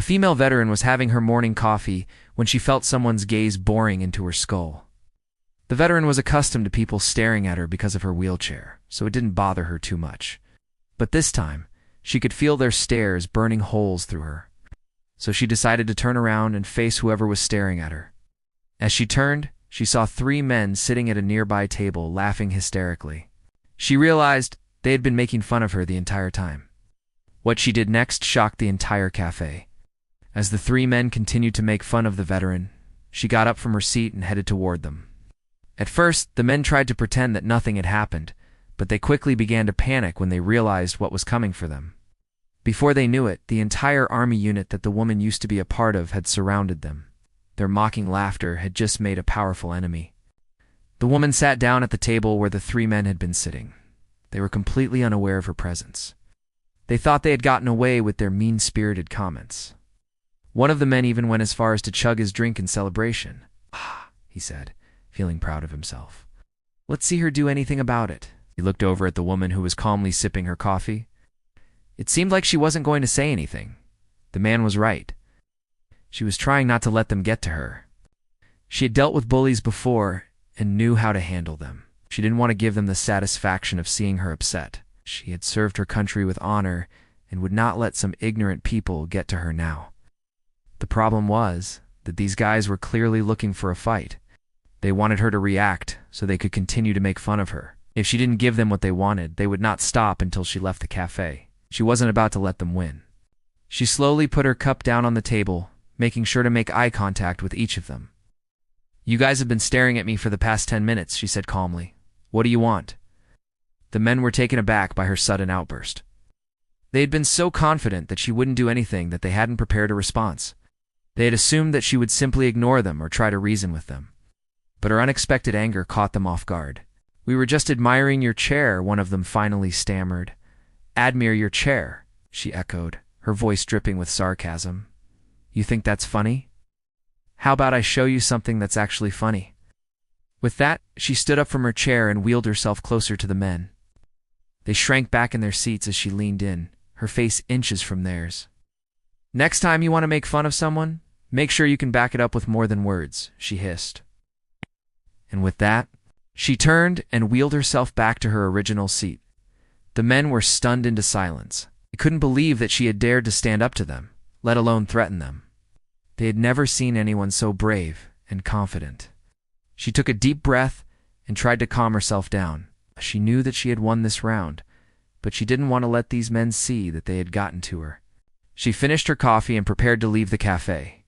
A female veteran was having her morning coffee when she felt someone's gaze boring into her skull. The veteran was accustomed to people staring at her because of her wheelchair, so it didn't bother her too much. But this time, she could feel their stares burning holes through her. So she decided to turn around and face whoever was staring at her. As she turned, she saw 3 men sitting at a nearby table laughing hysterically. She realized they had been making fun of her the entire time. What she did next shocked the entire cafe. As the 3 men continued to make fun of the veteran, she got up from her seat and headed toward them. At first, the men tried to pretend that nothing had happened, but they quickly began to panic when they realized what was coming for them. Before they knew it, the entire army unit that the woman used to be a part of had surrounded them. Their mocking laughter had just made a powerful enemy. The woman sat down at the table where the 3 men had been sitting. They were completely unaware of her presence. They thought they had gotten away with their mean-spirited comments. One of the men even went as far as to chug his drink in celebration. "Ah," he said, feeling proud of himself. "Let's see her do anything about it." He looked over at the woman who was calmly sipping her coffee. It seemed like she wasn't going to say anything. The man was right. She was trying not to let them get to her. She had dealt with bullies before and knew how to handle them. She didn't want to give them the satisfaction of seeing her upset. She had served her country with honor and would not let some ignorant people get to her now. The problem was that these guys were clearly looking for a fight. They wanted her to react so they could continue to make fun of her. If she didn't give them what they wanted, they would not stop until she left the cafe. She wasn't about to let them win. She slowly put her cup down on the table, making sure to make eye contact with each of them. "You guys have been staring at me for the past 10 minutes, she said calmly. "What do you want?" The men were taken aback by her sudden outburst. They had been so confident that she wouldn't do anything that they hadn't prepared a response. They had assumed that she would simply ignore them or try to reason with them. But her unexpected anger caught them off guard. "We were just admiring your chair," one of them finally stammered. "Admire your chair," she echoed, her voice dripping with sarcasm. "You think that's funny? How about I show you something that's actually funny?" With that, she stood up from her chair and wheeled herself closer to the men. They shrank back in their seats as she leaned in, her face inches from theirs. "Next time you want to make fun of someone, make sure you can back it up with more than words," she hissed. And with that, she turned and wheeled herself back to her original seat. The men were stunned into silence. They couldn't believe that she had dared to stand up to them, let alone threaten them. They had never seen anyone so brave and confident. She took a deep breath and tried to calm herself down. She knew that she had won this round, but she didn't want to let these men see that they had gotten to her. She finished her coffee and prepared to leave the cafe.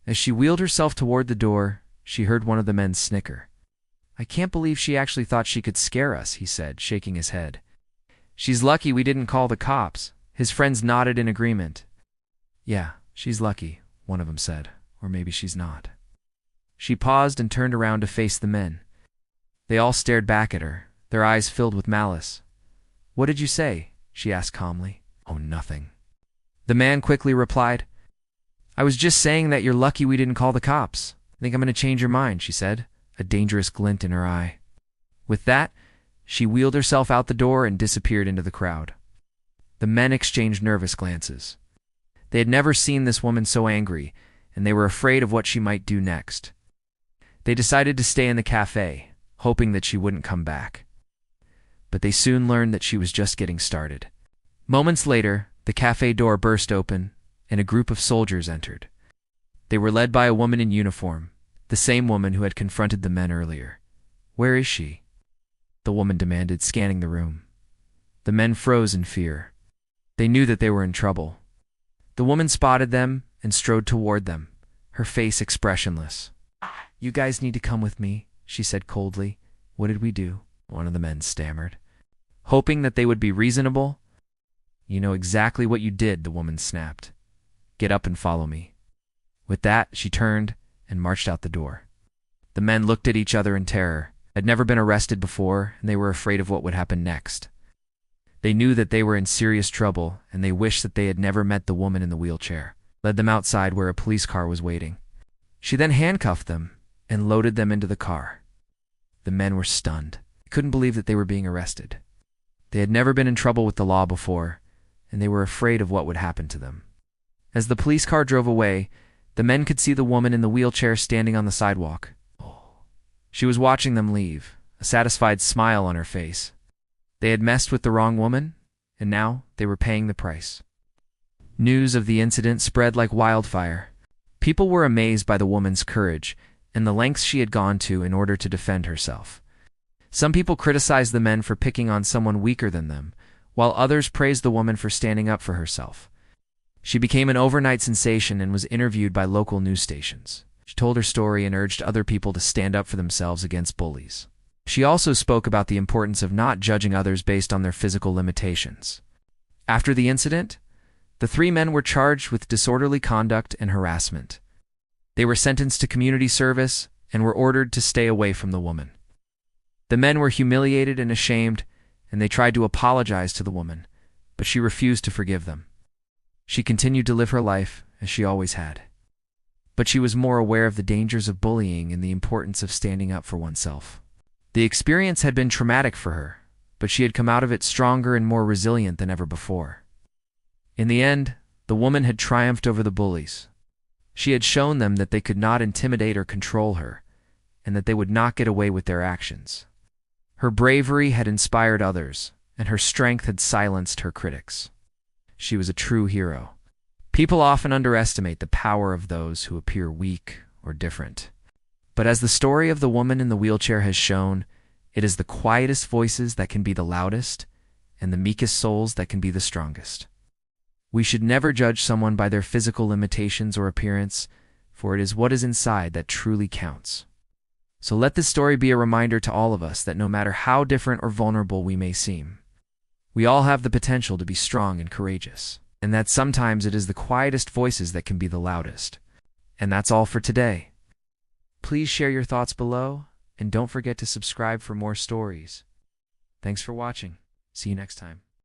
As she wheeled herself toward the door, she heard one of the men snicker. "I can't believe she actually thought she could scare us," he said, shaking his head. "She's lucky we didn't call the cops." His friends nodded in agreement. "Yeah, she's lucky," one of them said. "Or maybe she's not." She paused and turned around to face the men. They all stared back at her, their eyes filled with malice. "What did you say?" she asked calmly. "Oh, nothing." The man quickly replied, "I was just saying that you're lucky we didn't call the cops. I think I'm going to change your mind," she said, a dangerous glint in her eye. With that, she wheeled herself out the door and disappeared into the crowd. The men exchanged nervous glances. They had never seen this woman so angry, and they were afraid of what she might do next. They decided to stay in the cafe, hoping that she wouldn't come back. But they soon learned that she was just getting started. Moments later, the cafe door burst open, and a group of soldiers entered. They were led by a woman in uniform, the same woman who had confronted the men earlier. "Where is she?" the woman demanded, scanning the room. The men froze in fear. They knew that they were in trouble. The woman spotted them and strode toward them, her face expressionless. "You guys need to come with me," she said coldly. "What did we do?" one of the men stammered. Hoping that they would be reasonable. "You know exactly what you did," the woman snapped. "Get up and follow me." With that, she turned and marched out the door. The men looked at each other in terror. Had never been arrested before, and they were afraid of what would happen next. They knew that they were in serious trouble, and they wished that they had never met the woman in the wheelchair. Led them outside where a police car was waiting. She then handcuffed them and loaded them into the car. The men were stunned. They couldn't believe that they were being arrested. They had never been in trouble with the law before, and they were afraid of what would happen to them. As the police car drove away, the men could see the woman in the wheelchair standing on the sidewalk. She was watching them leave, a satisfied smile on her face. They had messed with the wrong woman, and now they were paying the price. News of the incident spread like wildfire. People were amazed by the woman's courage and the lengths she had gone to in order to defend herself. Some people criticized the men for picking on someone weaker than them, while others praised the woman for standing up for herself. She became an overnight sensation and was interviewed by local news stations. She told her story and urged other people to stand up for themselves against bullies. She also spoke about the importance of not judging others based on their physical limitations. After the incident, the 3 men were charged with disorderly conduct and harassment. They were sentenced to community service and were ordered to stay away from the woman. The men were humiliated and ashamed, and they tried to apologize to the woman, but she refused to forgive them. She continued to live her life as she always had. But she was more aware of the dangers of bullying and the importance of standing up for oneself. The experience had been traumatic for her, but she had come out of it stronger and more resilient than ever before. In the end, the woman had triumphed over the bullies. She had shown them that they could not intimidate or control her, and that they would not get away with their actions. Her bravery had inspired others, and her strength had silenced her critics. She was a true hero. People often underestimate the power of those who appear weak or different. But as the story of the woman in the wheelchair has shown, it is the quietest voices that can be the loudest, and the meekest souls that can be the strongest. We should never judge someone by their physical limitations or appearance, for it is what is inside that truly counts. So let this story be a reminder to all of us that no matter how different or vulnerable we may seem, we all have the potential to be strong and courageous, and that sometimes it is the quietest voices that can be the loudest. And that's all for today. Please share your thoughts below, and don't forget to subscribe for more stories. Thanks for watching. See you next time.